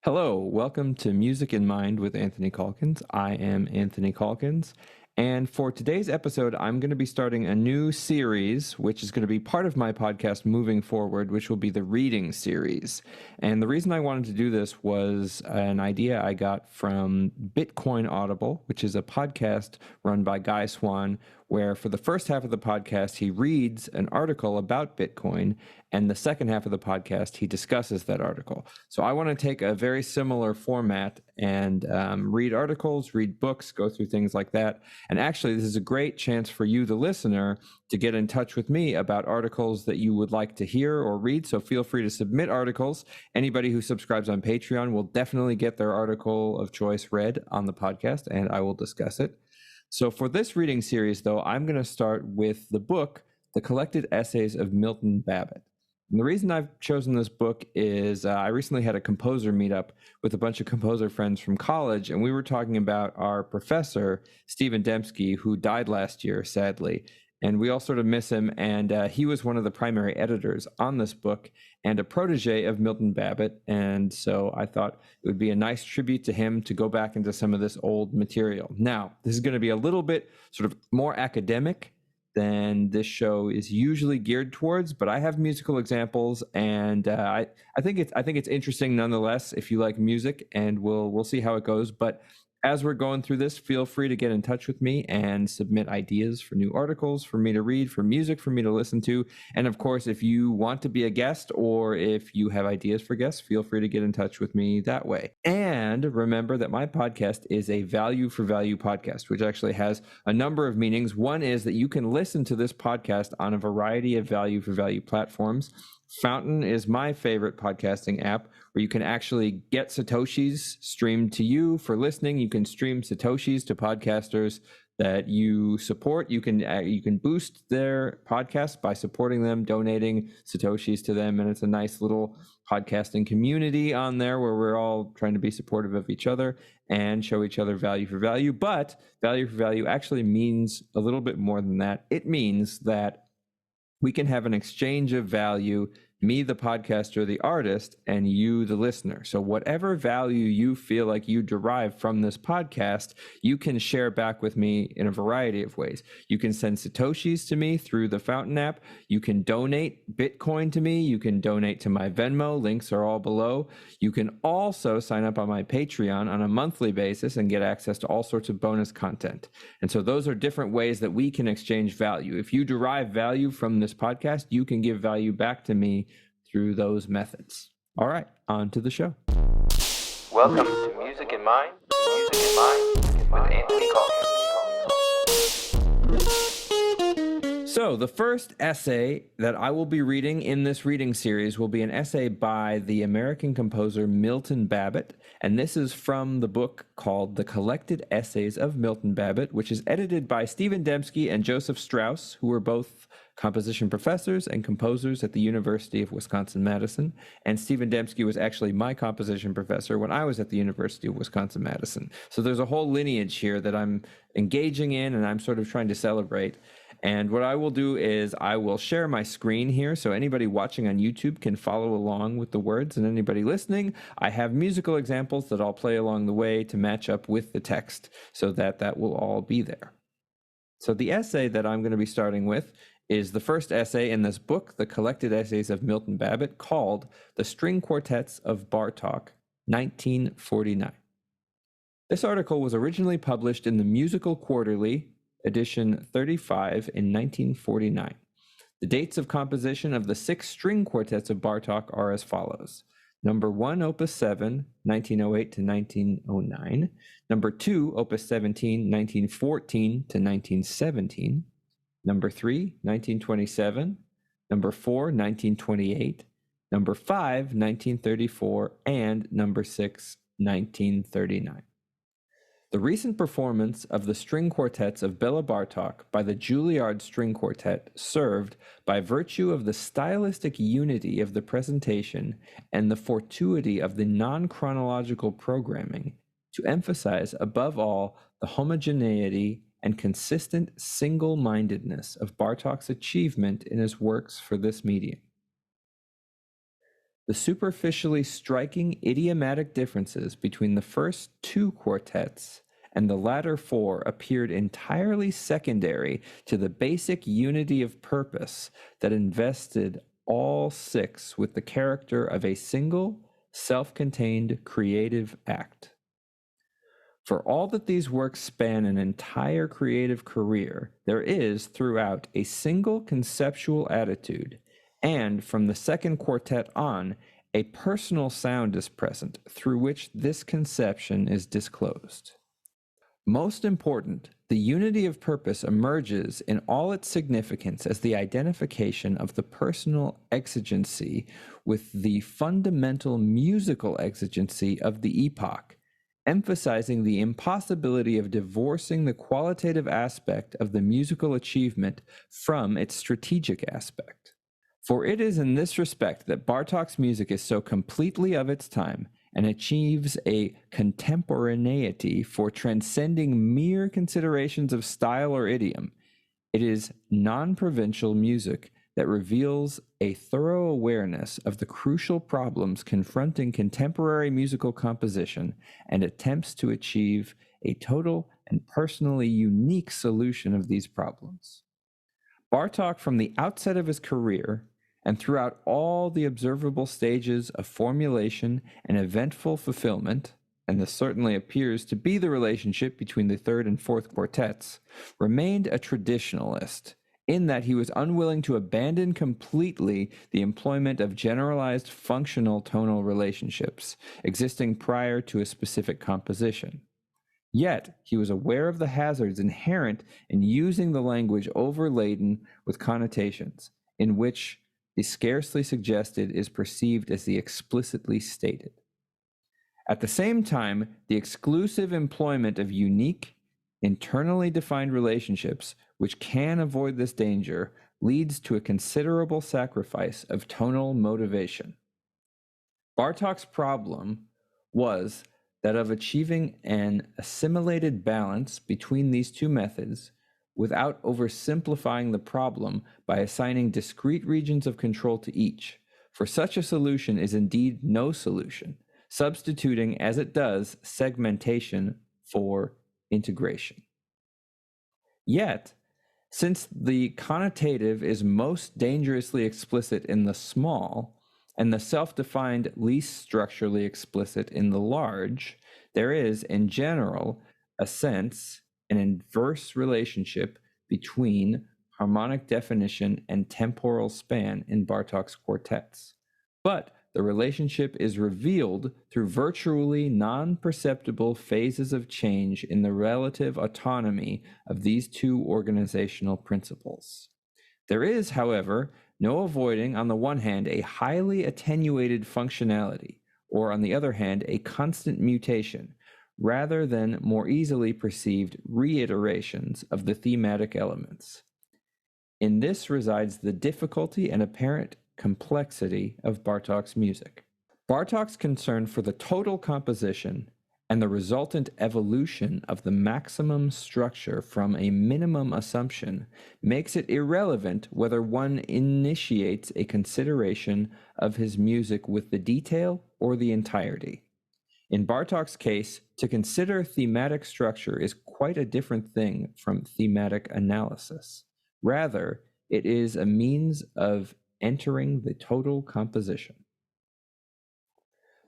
Hello, welcome to Music in Mind with Anthony Calkins. I am Anthony Calkins, and for today's episode, I'm going to be starting a new series, which is going to be part of my podcast moving forward, which will be the reading series. And the reason I wanted to do this was an idea I got from Bitcoin Audible, which is a podcast run by Guy Swan, where for the first half of the podcast, he reads an article about Bitcoin, and the second half of the podcast, he discusses that article. So I want to take a very similar format and read articles, read books, go through things like that. And actually, this is a great chance for you, the listener, to get in touch with me about articles that you would like to hear or read. So feel free to submit articles. Anybody who subscribes on Patreon will definitely get their article of choice read on the podcast, and I will discuss it. So for this reading series, though, I'm going to start with the book, The Collected Essays of Milton Babbitt. And the reason I've chosen this book is I recently had a composer meetup with a bunch of composer friends from college, and we were talking about our professor, Stephen Dembski, who died last year, sadly. And we all sort of miss him, and he was one of the primary editors on this book and a protege of Milton Babbitt. And so I thought it would be a nice tribute to him to go back into some of this old material. Now, this is going to be a little bit sort of more academic than this show is usually geared towards, but I have musical examples, and I think it's interesting nonetheless if you like music, and we'll see how it goes. But as we're going through this, feel free to get in touch with me and submit ideas for new articles for me to read, for music for me to listen to. And of course, if you want to be a guest or if you have ideas for guests, feel free to get in touch with me that way. And remember that my podcast is a value for value podcast, which actually has a number of meanings. One is that you can listen to this podcast on a variety of value for value platforms. Fountain is my favorite podcasting app where you can actually get Satoshis streamed to you for listening. You can stream Satoshis to podcasters that you support. You can boost their podcast by supporting them, donating Satoshis to them. And it's a nice little podcasting community on there where we're all trying to be supportive of each other and show each other value for value. But value for value actually means a little bit more than that. It means that we can have an exchange of value, me, the podcaster, the artist, and you, the listener. So whatever value you feel like you derive from this podcast, you can share back with me in a variety of ways. You can send Satoshis to me through the Fountain app. You can donate Bitcoin to me. You can donate to my Venmo. Links are all below. You can also sign up on my Patreon on a monthly basis and get access to all sorts of bonus content. And so those are different ways that we can exchange value. If you derive value from this podcast, you can give value back to me through those methods. All right, on to the show. Welcome to Music in Mind, with Anthony Calkins. So the first essay that I will be reading in this reading series will be an essay by the American composer Milton Babbitt, and this is from the book called The Collected Essays of Milton Babbitt, which is edited by Stephen Dembski and Joseph Strauss, who were both composition professors and composers at the University of Wisconsin-Madison. And Stephen Dembski was actually my composition professor when I was at the University of Wisconsin-Madison. So there's a whole lineage here that I'm engaging in and I'm sort of trying to celebrate. And what I will do is I will share my screen here so anybody watching on YouTube can follow along with the words, and anybody listening, I have musical examples that I'll play along the way to match up with the text so that will all be there. So the essay that I'm going to be starting with is the first essay in this book, The Collected Essays of Milton Babbitt, called The String Quartets of Bartok, 1949. This article was originally published in the Musical Quarterly, edition 35, in 1949. The dates of composition of the 6 string quartets of Bartok are as follows. Number 1, Opus 7, 1908 to 1909. Number 2, Opus 17, 1914 to 1917. Number 3, 1927. Number 4, 1928. Number 5, 1934. And number 6, 1939. The recent performance of the string quartets of Bela Bartok by the Juilliard String Quartet served, by virtue of the stylistic unity of the presentation and the fortuity of the non-chronological programming, to emphasize above all the homogeneity and consistent single-mindedness of Bartok's achievement in his works for this medium. The superficially striking idiomatic differences between the first two quartets and the latter four appeared entirely secondary to the basic unity of purpose that invested all six with the character of a single, self-contained creative act. For all that these works span an entire creative career, there is, throughout, a single conceptual attitude, and from the second quartet on, a personal sound is present through which this conception is disclosed. Most important, the unity of purpose emerges in all its significance as the identification of the personal exigency with the fundamental musical exigency of the epoch, emphasizing the impossibility of divorcing the qualitative aspect of the musical achievement from its strategic aspect. For it is in this respect that Bartok's music is so completely of its time and achieves a contemporaneity for transcending mere considerations of style or idiom. It is non-provincial music that reveals a thorough awareness of the crucial problems confronting contemporary musical composition and attempts to achieve a total and personally unique solution of these problems. Bartok, from the outset of his career, and throughout all the observable stages of formulation and eventful fulfillment, and this certainly appears to be the relationship between the third and fourth quartets, remained a traditionalist, in that he was unwilling to abandon completely the employment of generalized functional tonal relationships existing prior to a specific composition. Yet, he was aware of the hazards inherent in using the language overladen with connotations, in which the scarcely suggested is perceived as the explicitly stated. At the same time, the exclusive employment of unique, internally defined relationships, which can avoid this danger, leads to a considerable sacrifice of tonal motivation. Bartok's problem was that of achieving an assimilated balance between these two methods without oversimplifying the problem by assigning discrete regions of control to each, for such a solution is indeed no solution, substituting as it does segmentation for integration. Yet, since the connotative is most dangerously explicit in the small, and the self-defined least structurally explicit in the large, there is, in general, a sense, an inverse relationship between harmonic definition and temporal span in Bartok's quartets. But the relationship is revealed through virtually non-perceptible phases of change in the relative autonomy of these two organizational principles. There is, however, no avoiding, on the one hand, a highly attenuated functionality, or on the other hand, a constant mutation, rather than more easily perceived reiterations of the thematic elements. In this resides the difficulty and apparent complexity of Bartok's music. Bartok's concern for the total composition and the resultant evolution of the maximum structure from a minimum assumption makes it irrelevant whether one initiates a consideration of his music with the detail or the entirety. In Bartok's case, to consider thematic structure is quite a different thing from thematic analysis. Rather, it is a means of entering the total composition.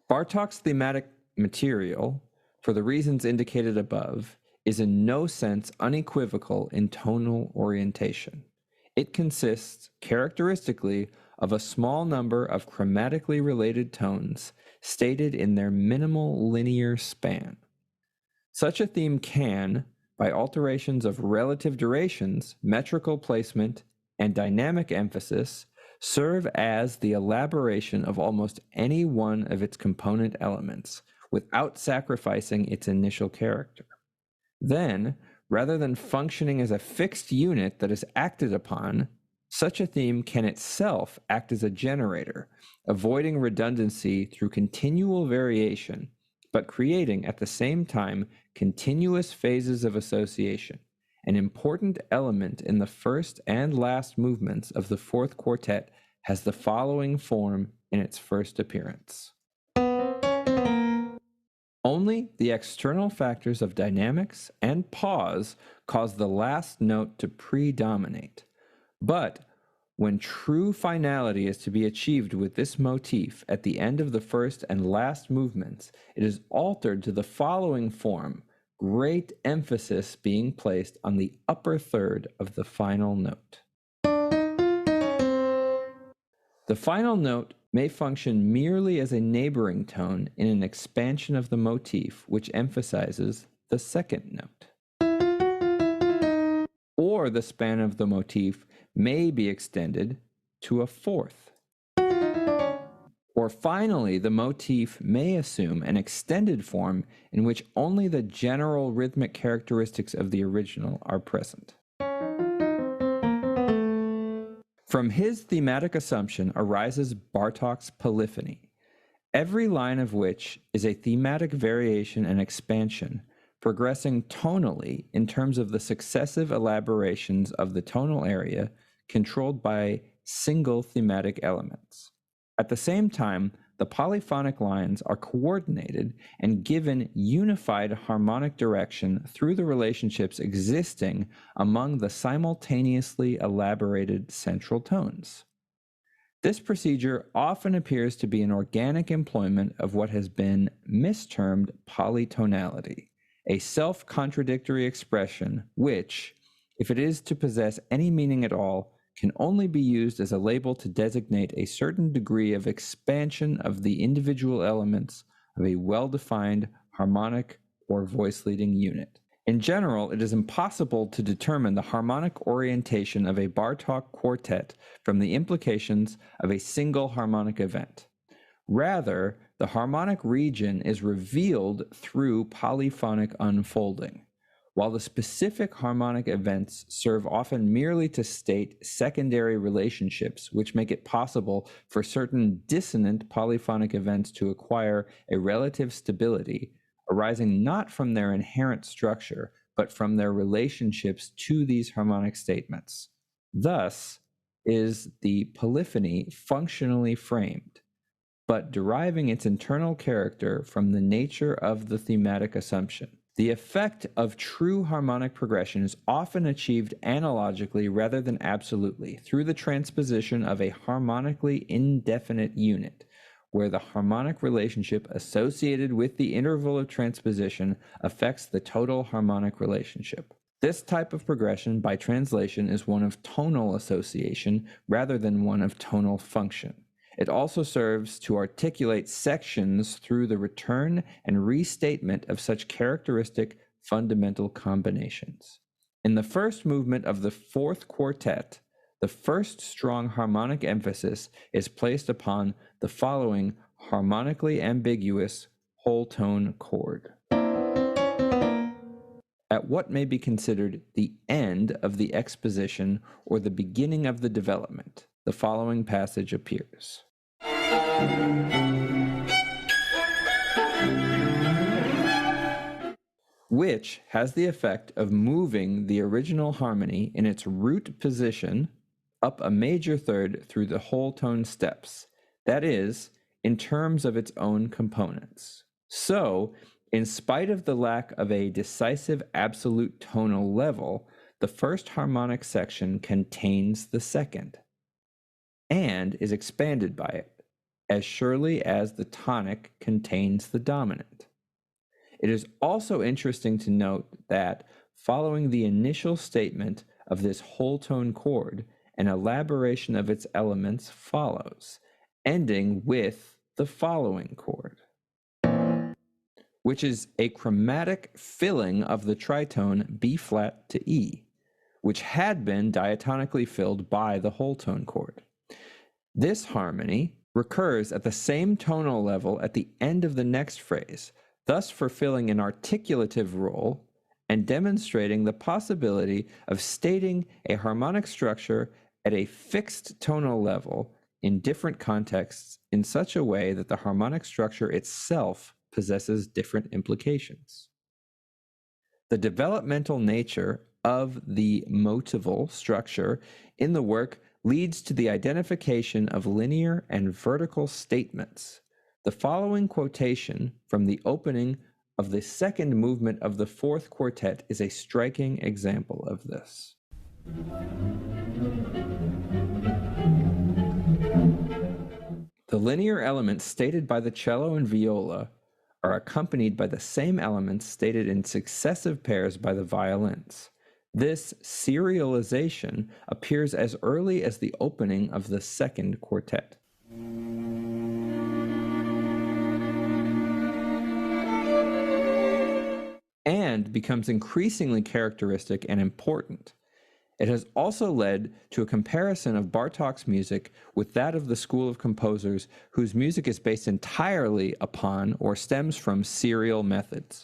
Bartok's thematic material, for the reasons indicated above, is in no sense unequivocal in tonal orientation. It consists, characteristically, of a small number of chromatically related tones stated in their minimal linear span. Such a theme can, by alterations of relative durations, metrical placement, and dynamic emphasis, serve as the elaboration of almost any one of its component elements, without sacrificing its initial character. Then, rather than functioning as a fixed unit that is acted upon, such a theme can itself act as a generator, avoiding redundancy through continual variation, but creating at the same time continuous phases of association. An important element in the first and last movements of the fourth quartet has the following form in its first appearance. Only the external factors of dynamics and pause cause the last note to predominate. But when true finality is to be achieved with this motif at the end of the first and last movements, it is altered to the following form, great emphasis being placed on the upper third of the final note. The final note may function merely as a neighboring tone in an expansion of the motif which emphasizes the second note. Or the span of the motif may be extended to a fourth. Or finally, the motif may assume an extended form in which only the general rhythmic characteristics of the original are present. From his thematic assumption arises Bartok's polyphony, every line of which is a thematic variation and expansion, progressing tonally in terms of the successive elaborations of the tonal area controlled by single thematic elements. At the same time, the polyphonic lines are coordinated and given unified harmonic direction through the relationships existing among the simultaneously elaborated central tones. This procedure often appears to be an organic employment of what has been mistermed polytonality, a self-contradictory expression which, if it is to possess any meaning at all, can only be used as a label to designate a certain degree of expansion of the individual elements of a well-defined harmonic or voice-leading unit. In general, it is impossible to determine the harmonic orientation of a Bartok quartet from the implications of a single harmonic event. Rather, the harmonic region is revealed through polyphonic unfolding, while the specific harmonic events serve often merely to state secondary relationships which make it possible for certain dissonant polyphonic events to acquire a relative stability, arising not from their inherent structure, but from their relationships to these harmonic statements. Thus is the polyphony functionally framed, but deriving its internal character from the nature of the thematic assumption. The effect of true harmonic progression is often achieved analogically rather than absolutely through the transposition of a harmonically indefinite unit, where the harmonic relationship associated with the interval of transposition affects the total harmonic relationship. This type of progression by translation is one of tonal association rather than one of tonal function. It also serves to articulate sections through the return and restatement of such characteristic fundamental combinations. In the first movement of the fourth quartet, the first strong harmonic emphasis is placed upon the following harmonically ambiguous whole tone chord. At what may be considered the end of the exposition or the beginning of the development, the following passage appears. Which has the effect of moving the original harmony in its root position up a major third through the whole tone steps, that is, in terms of its own components. So, in spite of the lack of a decisive absolute tonal level, the first harmonic section contains the second, and is expanded by it, as surely as the tonic contains the dominant. It is also interesting to note that, following the initial statement of this whole tone chord, an elaboration of its elements follows, ending with the following chord, which is a chromatic filling of the tritone B flat to E, which had been diatonically filled by the whole tone chord. This harmony recurs at the same tonal level at the end of the next phrase, thus fulfilling an articulative role and demonstrating the possibility of stating a harmonic structure at a fixed tonal level in different contexts in such a way that the harmonic structure itself possesses different implications. The developmental nature of the motival structure in the work leads to the identification of linear and vertical statements. The following quotation from the opening of the second movement of the fourth quartet is a striking example of this. The linear elements stated by the cello and viola are accompanied by the same elements stated in successive pairs by the violins. This serialization appears as early as the opening of the second quartet. And becomes increasingly characteristic and important. It has also led to a comparison of Bartok's music with that of the school of composers whose music is based entirely upon or stems from serial methods.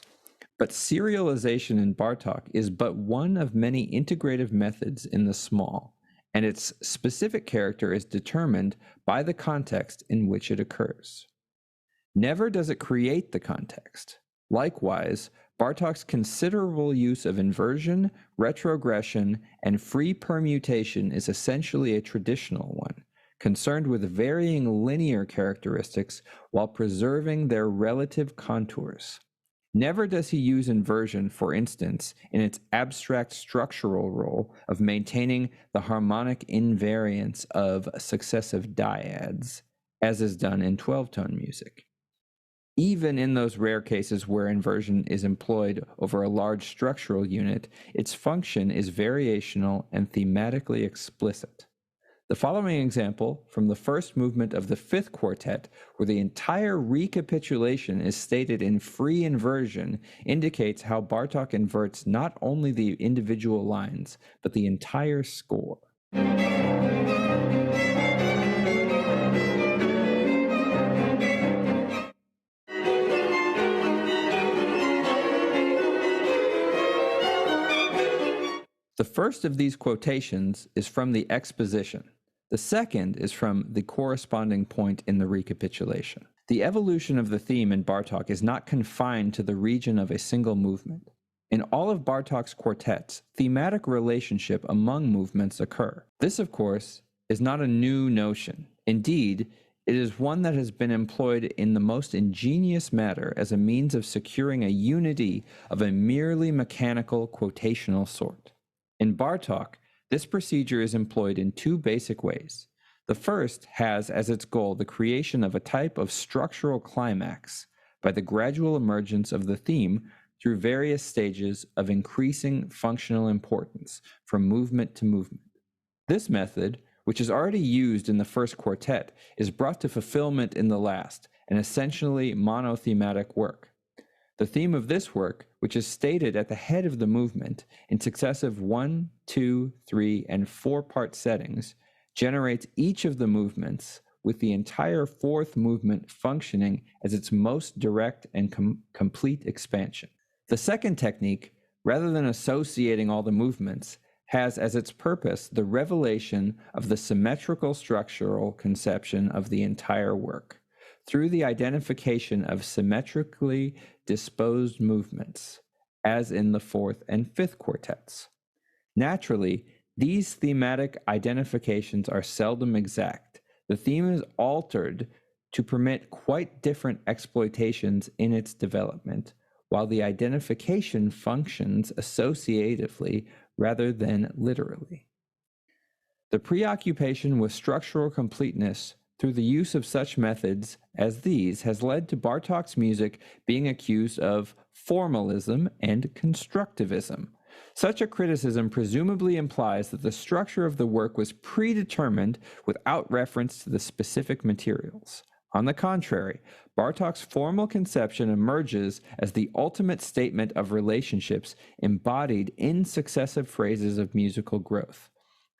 But serialization in Bartok is but one of many integrative methods in the small, and its specific character is determined by the context in which it occurs. Never does it create the context. Likewise, Bartok's considerable use of inversion, retrogression, and free permutation is essentially a traditional one, concerned with varying linear characteristics while preserving their relative contours. Never does he use inversion, for instance, in its abstract structural role of maintaining the harmonic invariance of successive dyads, as is done in 12-tone music. Even in those rare cases where inversion is employed over a large structural unit, its function is variational and thematically explicit. The following example from the first movement of the fifth quartet, where the entire recapitulation is stated in free inversion, indicates how Bartok inverts not only the individual lines, but the entire score. The first of these quotations is from the exposition. The second is from the corresponding point in the recapitulation. The evolution of the theme in Bartok is not confined to the region of a single movement. In all of Bartok's quartets, thematic relationship among movements occur. This, of course, is not a new notion. Indeed, it is one that has been employed in the most ingenious manner as a means of securing a unity of a merely mechanical quotational sort. In Bartok, this procedure is employed in two basic ways. The first has as its goal the creation of a type of structural climax by the gradual emergence of the theme through various stages of increasing functional importance from movement to movement. This method, which is already used in the first quartet, is brought to fulfillment in the last, an essentially monothematic work. The theme of this work, which is stated at the head of the movement in successive 1, 2, 3, and 4-part settings, generates each of the movements, with the entire fourth movement functioning as its most direct and complete expansion. The second technique, rather than associating all the movements, has as its purpose the revelation of the symmetrical structural conception of the entire work, through the identification of symmetrically disposed movements, as in the fourth and fifth quartets. Naturally, these thematic identifications are seldom exact. The theme is altered to permit quite different exploitations in its development, while the identification functions associatively rather than literally. The preoccupation with structural completeness through the use of such methods as these has led to Bartok's music being accused of formalism and constructivism. Such a criticism presumably implies that the structure of the work was predetermined without reference to the specific materials. On the contrary, Bartok's formal conception emerges as the ultimate statement of relationships embodied in successive phases of musical growth.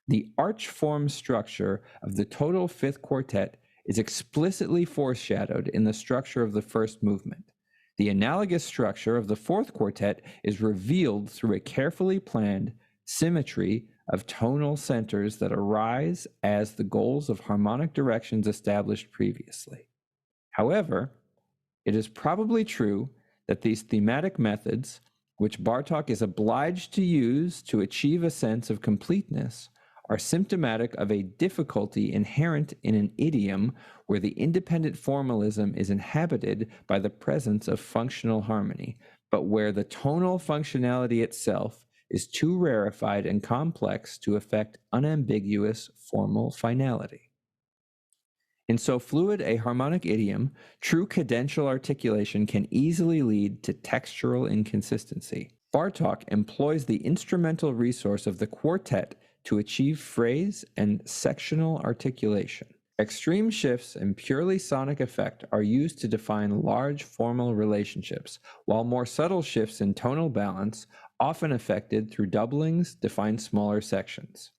The arch-form structure of the total fifth quartet is explicitly foreshadowed in the structure of the first movement. The analogous structure of the fourth quartet is revealed through a carefully planned symmetry of tonal centers that arise as the goals of harmonic directions established previously. However, it is probably true that these thematic methods, which Bartok is obliged to use to achieve a sense of completeness, are symptomatic of a difficulty inherent in an idiom where the independent formalism is inhabited by the presence of functional harmony, but where the tonal functionality itself is too rarefied and complex to affect unambiguous formal finality. In so fluid a harmonic idiom, true cadential articulation can easily lead to textural inconsistency. Bartok employs the instrumental resource of the quartet to achieve phrase and sectional articulation. Extreme shifts and purely sonic effect are used to define large formal relationships, while more subtle shifts in tonal balance, often affected through doublings, define smaller sections.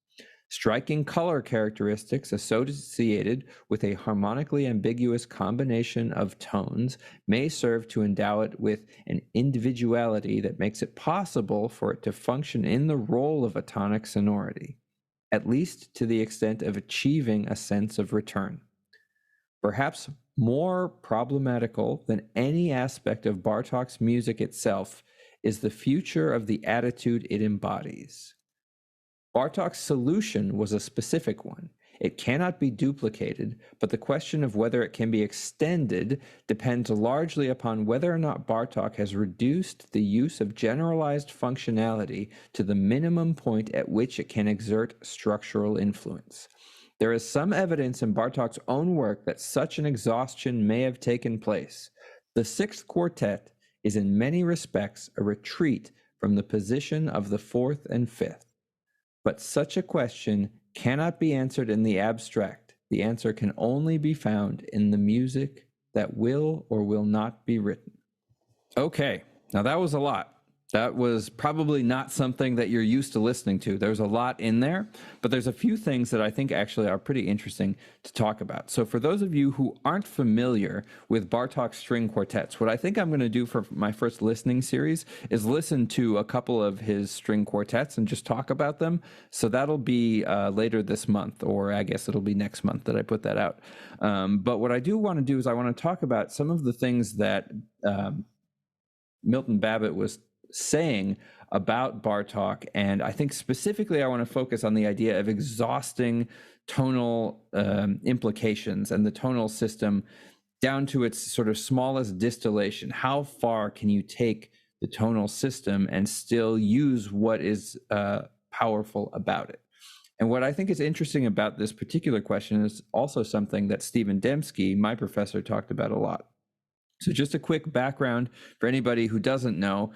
Striking color characteristics associated with a harmonically ambiguous combination of tones may serve to endow it with an individuality that makes it possible for it to function in the role of a tonic sonority, at least to the extent of achieving a sense of return. Perhaps more problematical than any aspect of Bartok's music itself is the future of the attitude it embodies. Bartok's solution was a specific one. It cannot be duplicated, but the question of whether it can be extended depends largely upon whether or not Bartok has reduced the use of generalized functionality to the minimum point at which it can exert structural influence. There is some evidence in Bartok's own work that such an exhaustion may have taken place. The Sixth Quartet is in many respects a retreat from the position of the fourth and fifth. But such a question cannot be answered in the abstract. The answer can only be found in the music that will or will not be written. Okay, now that was a lot. That was probably not something that you're used to listening to. There's a lot in there, but there's a few things that I think actually are pretty interesting to talk about. So for those of you who aren't familiar with Bartok's string quartets, what I think I'm going to do for my first listening series is listen to a couple of his string quartets and just talk about them. So that'll be later this month, or I guess it'll be next month that I put that out. But what I do want to do is I want to talk about some of the things that Milton Babbitt was saying about Bartok, and I think specifically I want to focus on the idea of exhausting tonal implications and the tonal system down to its sort of smallest distillation. How far can you take the tonal system and still use what is powerful about it? And what I think is interesting about this particular question is also something that Stephen Dembski, my professor, talked about a lot. So just a quick background for anybody who doesn't know,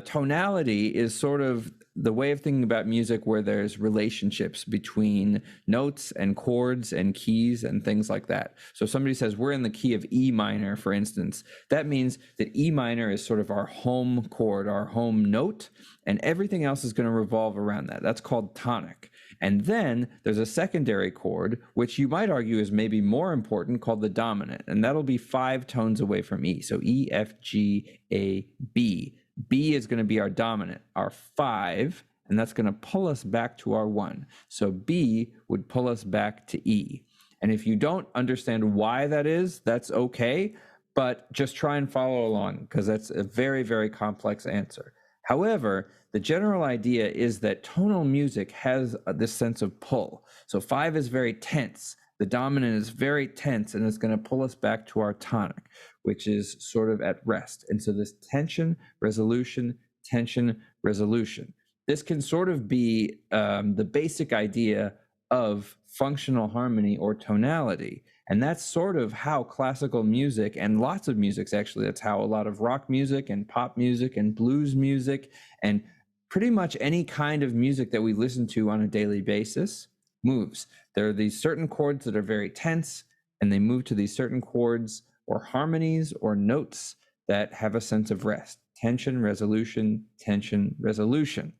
tonality is sort of the way of thinking about music where there's relationships between notes and chords and keys and things like that. So if somebody says we're in the key of E minor, for instance, that means that E minor is sort of our home chord, our home note, and everything else is going to revolve around that. That's called tonic. And then there's a secondary chord, which you might argue is maybe more important, called the dominant. And that'll be 5 tones away from E. So E, F, G, A, B. B is going to be our dominant, our 5, and that's going to pull us back to our 1. So B would pull us back to E. And if you don't understand why that is, that's okay, but just try and follow along because that's a very, very complex answer. However, the general idea is that tonal music has this sense of pull. So 5 is very tense. The dominant is very tense, and it's going to pull us back to our tonic, which is sort of at rest. And so this tension, resolution, tension, resolution. This can sort of be the basic idea of functional harmony or tonality. And that's sort of how classical music, and lots of musics actually, that's how a lot of rock music and pop music and blues music and pretty much any kind of music that we listen to on a daily basis moves. There are these certain chords that are very tense, and they move to these certain chords or harmonies or notes that have a sense of rest. Tension, resolution, tension, resolution.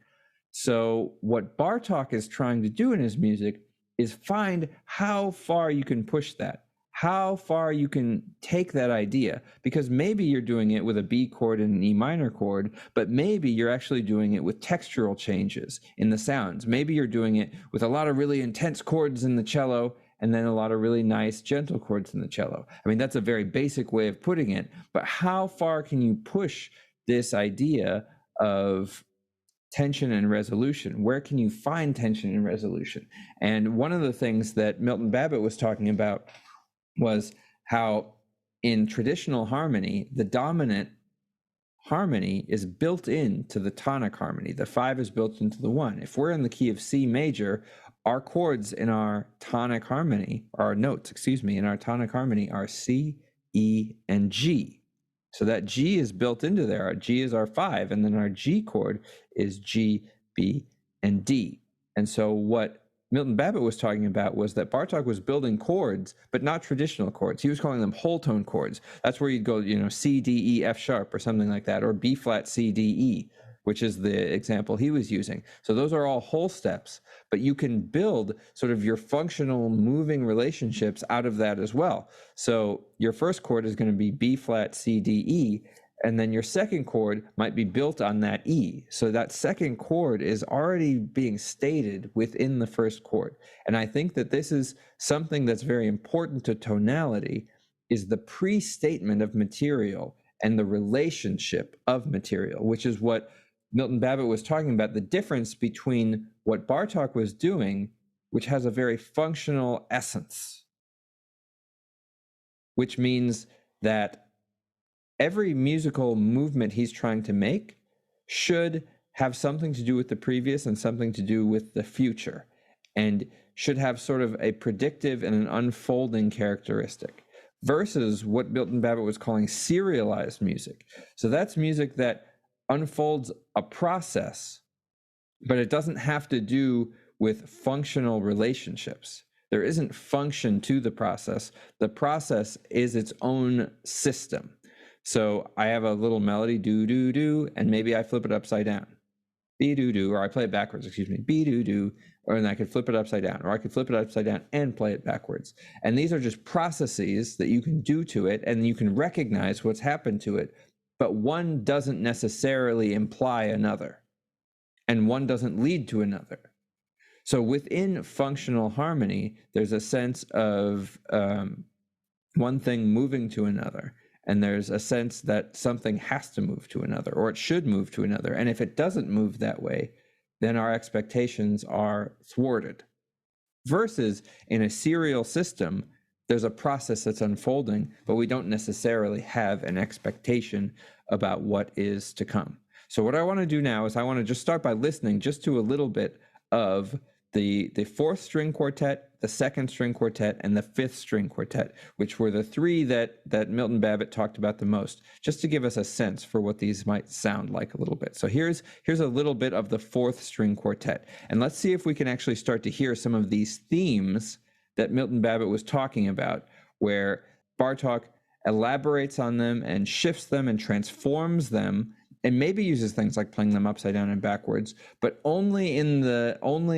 So what Bartok is trying to do in his music is find how far you can push that, how far you can take that idea, because maybe you're doing it with a B chord and an E minor chord, but maybe you're actually doing it with textural changes in the sounds. Maybe you're doing it with a lot of really intense chords in the cello and then a lot of really nice gentle chords in the cello. I mean, that's a very basic way of putting it, but how far can you push this idea of tension and resolution. Where can you find tension and resolution? And one of the things that Milton Babbitt was talking about was how in traditional harmony, the dominant harmony is built into the tonic harmony. The 5 is built into the 1. If we're in the key of C major, our chords in our tonic harmony, our notes, in our tonic harmony are C, E, and G. So that G is built into there. Our G is our 5, and then our G chord is G, B, and D. And so what Milton Babbitt was talking about was that Bartok was building chords, but not traditional chords. He was calling them whole tone chords. That's where you'd go, C, D, E, F sharp or something like that, or B flat, C, D, E, which is the example he was using. So those are all whole steps, but you can build sort of your functional moving relationships out of that as well. So your first chord is going to be B flat, C, D, E, and then your second chord might be built on that E. So that second chord is already being stated within the first chord. And I think that this is something that's very important to tonality, is the pre-statement of material and the relationship of material, which is what Milton Babbitt was talking about, the difference between what Bartok was doing, which has a very functional essence, which means that every musical movement he's trying to make should have something to do with the previous and something to do with the future, and should have sort of a predictive and an unfolding characteristic, versus what Milton Babbitt was calling serialized music. So that's music that unfolds a process, but it doesn't have to do with functional relationships. There isn't function to the process. The process is its own system. So I have a little melody, do, do, do, and maybe I flip it upside down. Be, do, do, or I play it backwards, be, do, do, and I could flip it upside down, or I could flip it upside down and play it backwards. And these are just processes that you can do to it, and you can recognize what's happened to it, but one doesn't necessarily imply another, and one doesn't lead to another. So within functional harmony, there's a sense of one thing moving to another. And there's a sense that something has to move to another, or it should move to another. And if it doesn't move that way, then our expectations are thwarted. Versus in a serial system, there's a process that's unfolding, but we don't necessarily have an expectation about what is to come. So what I want to do now is I want to just start by listening just to a little bit of the 4th string quartet, the 2nd string quartet, and the 5th string quartet, which were the 3 that Milton Babbitt talked about the most, just to give us a sense for what these might sound like a little bit. So here's a little bit of the 4th string quartet, and let's see if we can actually start to hear some of these themes that Milton Babbitt was talking about, where Bartok elaborates on them and shifts them and transforms them, and maybe uses things like playing them upside down and backwards, but only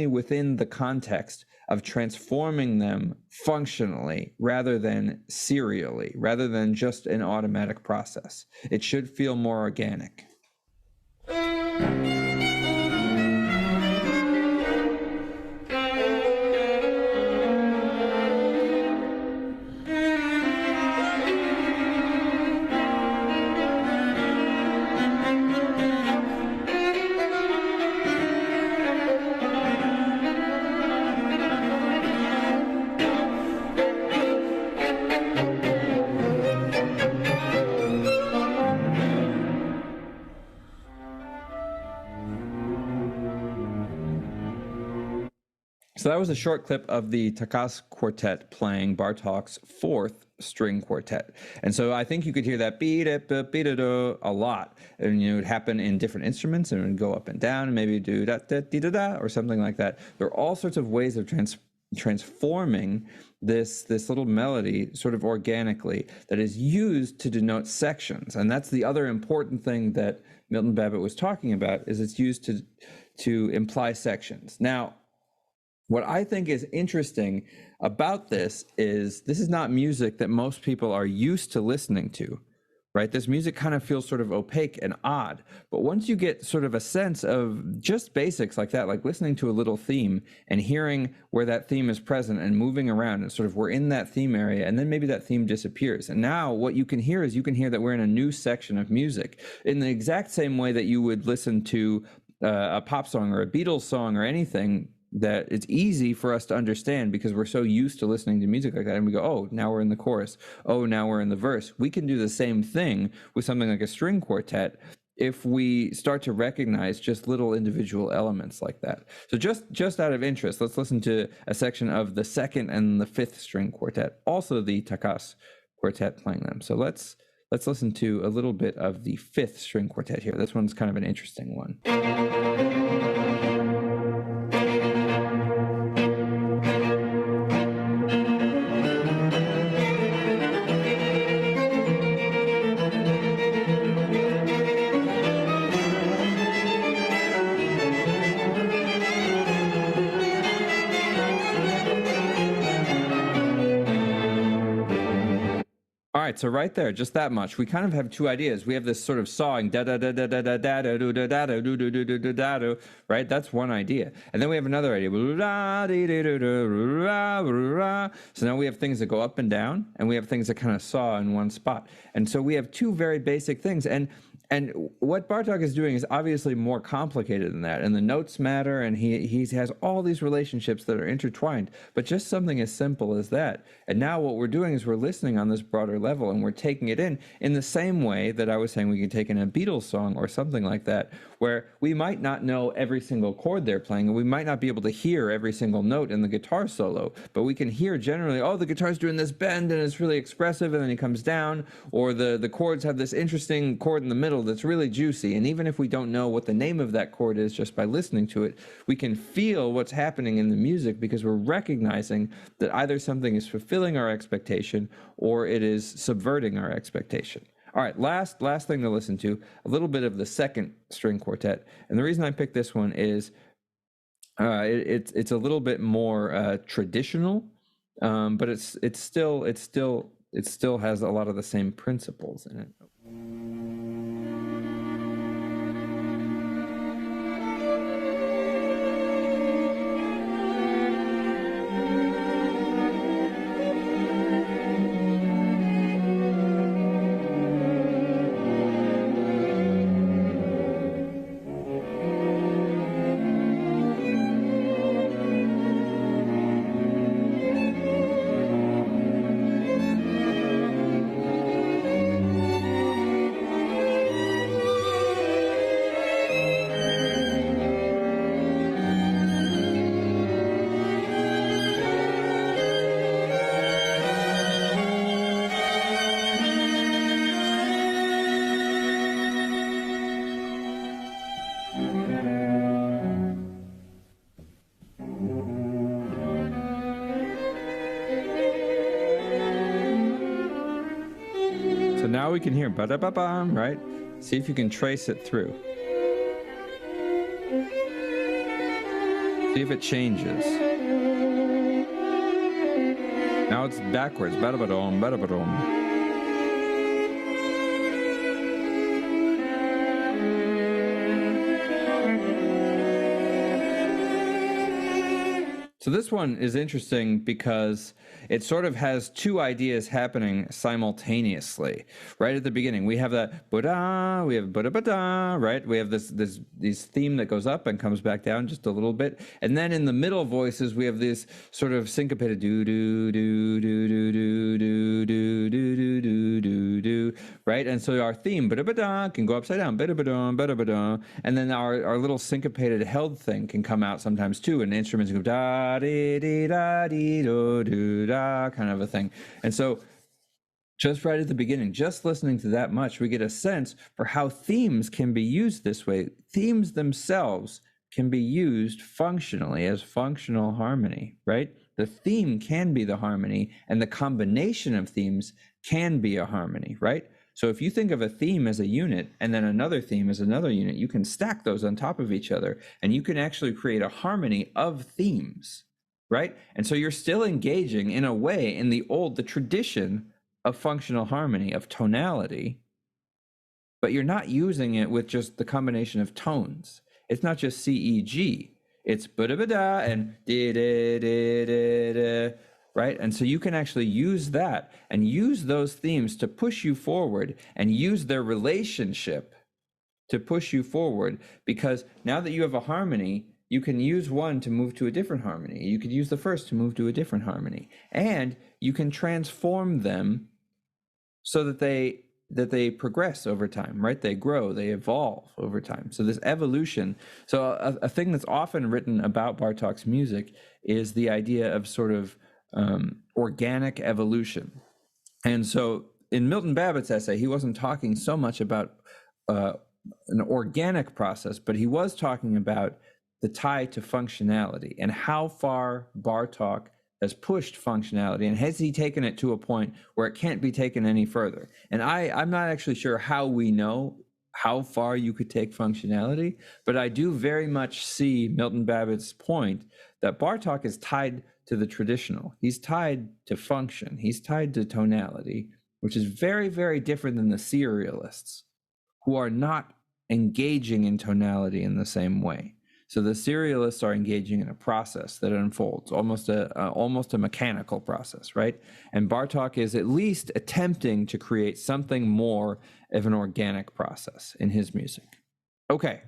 within the context of transforming them functionally rather than serially, rather than just an automatic process. It should feel more organic. So that was a short clip of the Takas Quartet playing Bartok's 4th string quartet. And so I think you could hear that beat-a-do a lot. And it would happen in different instruments, and it would go up and down, and maybe do da-da-dee-da-da or something like that. There are all sorts of ways of transforming this little melody sort of organically that is used to denote sections. And that's the other important thing that Milton Babbitt was talking about, is it's used to imply sections. Now, what I think is interesting about this is not music that most people are used to listening to, right? This music kind of feels sort of opaque and odd. But once you get sort of a sense of just basics like that, like listening to a little theme and hearing where that theme is present and moving around, and sort of we're in that theme area, and then maybe that theme disappears. And now what you can hear is that we're in a new section of music in the exact same way that you would listen to a pop song or a Beatles song or anything, that it's easy for us to understand because we're so used to listening to music like that. And we go, oh, now we're in the chorus. Oh, now we're in the verse. We can do the same thing with something like a string quartet if we start to recognize just little individual elements like that. So just out of interest, let's listen to a section of the second and the fifth string quartet, also the Takas Quartet playing them. So let's listen to a little bit of the fifth string quartet here. This one's kind of an interesting one. All right, so right there, just that much. We kind of have two ideas. We have this sort of sawing, da da da da da da da da do da da do do do do do da do, right? That's one idea, and then we have another idea. So now we have things that go up and down, and we have things that kind of saw in one spot, and so we have two very basic things. And what Bartok is doing is obviously more complicated than that, and the notes matter, and he has all these relationships that are intertwined, but just something as simple as that. And now what we're doing is we're listening on this broader level, and we're taking it in the same way that I was saying we can take in a Beatles song or something like that, where we might not know every single chord they're playing, and we might not be able to hear every single note in the guitar solo, but we can hear generally, oh, the guitar's doing this bend, and it's really expressive, and then it comes down, or the chords have this interesting chord in the middle that's really juicy. And even if we don't know what the name of that chord is just by listening to it, we can feel what's happening in the music because we're recognizing that either something is fulfilling our expectation or it is subverting our expectation. All right, last thing to listen to, a little bit of the second string quartet. And the reason I picked this one is it's a little bit more traditional, but it still has a lot of the same principles in it. Now we can hear ba-da-ba-bam, right? See if you can trace it through. See if it changes. Now it's backwards. Ba-da-ba-dom, ba-da-ba-dom. So this one is interesting because it sort of has two ideas happening simultaneously. Right at the beginning, we have that ba-da, we have ba-da-ba-da, right? We have this theme that goes up and comes back down just a little bit. And then in the middle voices, we have this sort of syncopated do-do-do-do-do-do-do-do-do-do-do, right? And so our theme, ba-da-ba-da, can go upside down, ba-da-ba-da, ba-da-ba-da. And then our little syncopated held thing can come out sometimes too, and instruments go da-dee-dee-da-dee-do-do-da, kind of a thing. And so just right at the beginning, just listening to that much, we get a sense for how themes can be used this way. Themes themselves can be used functionally as functional harmony, right? The theme can be the harmony, and the combination of themes can be a harmony, right? So if you think of a theme as a unit and then another theme as another unit, you can stack those on top of each other, and you can actually create a harmony of themes, right? And so you're still engaging in a way in the tradition of functional harmony, of tonality, but you're not using it with just the combination of tones. It's not just C, E, G. It's ba-da-ba-da and da-da-da-da-da, right? And so you can actually use that and use those themes to push you forward and use their relationship to push you forward, because now that you have a harmony, you can use one to move to a different harmony. You could use the first to move to a different harmony, and you can transform them so that they progress over time, right? They grow, they evolve over time. So this evolution. So a thing that's often written about Bartok's music is the idea of sort of organic evolution. And so in Milton Babbitt's essay, he wasn't talking so much about an organic process, but he was talking about the tie to functionality and how far Bartok has pushed functionality, and has he taken it to a point where it can't be taken any further. And I'm not actually sure how we know how far you could take functionality, but I do very much see Milton Babbitt's point that Bartok is tied to the traditional. He's tied to function. He's tied to tonality, which is very, very different than the serialists, who are not engaging in tonality in the same way. So the serialists are engaging in a process that unfolds, almost a mechanical process, right? And Bartok is at least attempting to create something more of an organic process in his music. Okay,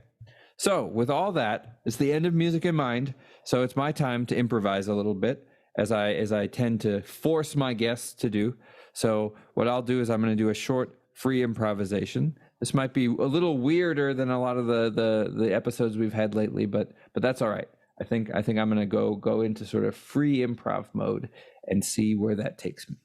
so with all that, it's the end of Music in Mind. So it's my time to improvise a little bit, as I tend to force my guests to do. So what I'll do is I'm going to do a short free improvisation. This might be a little weirder than a lot of the episodes we've had lately, but that's all right. I think I'm going to go into sort of free improv mode and see where that takes me.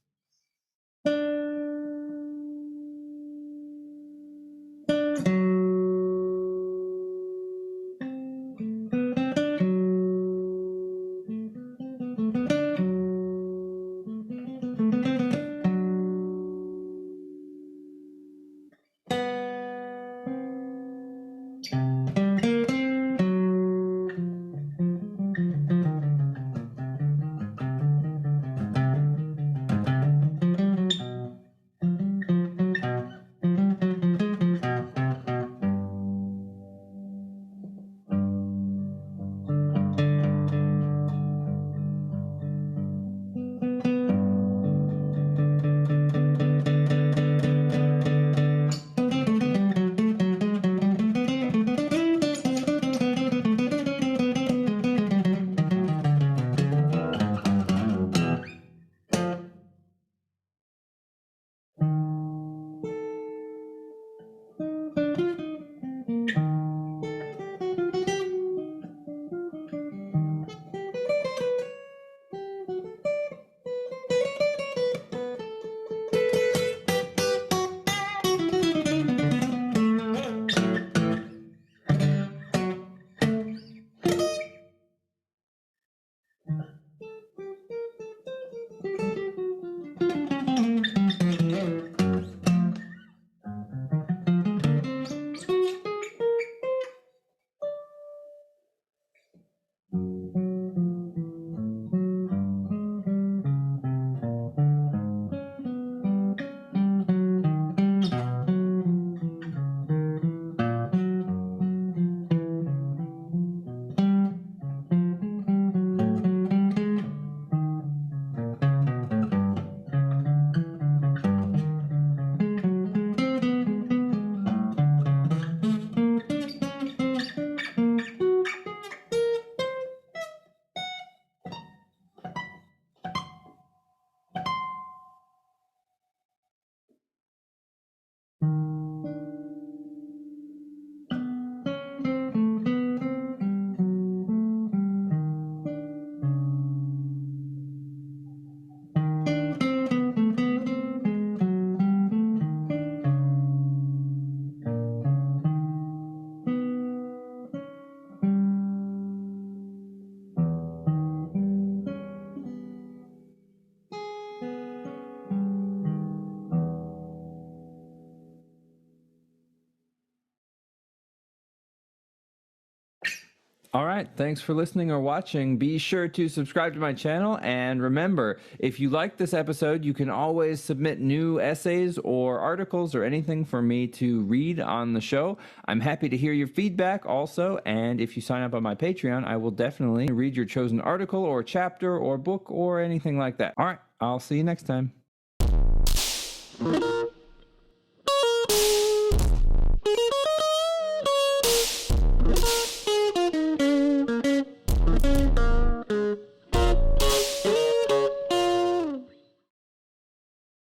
All right, thanks for listening or watching. Be sure to subscribe to my channel, and remember, if you like this episode, you can always submit new essays or articles or anything for me to read on the show. I'm happy to hear your feedback also, and if you sign up on my Patreon, I will definitely read your chosen article or chapter or book or anything like that. All right, I'll see you next time.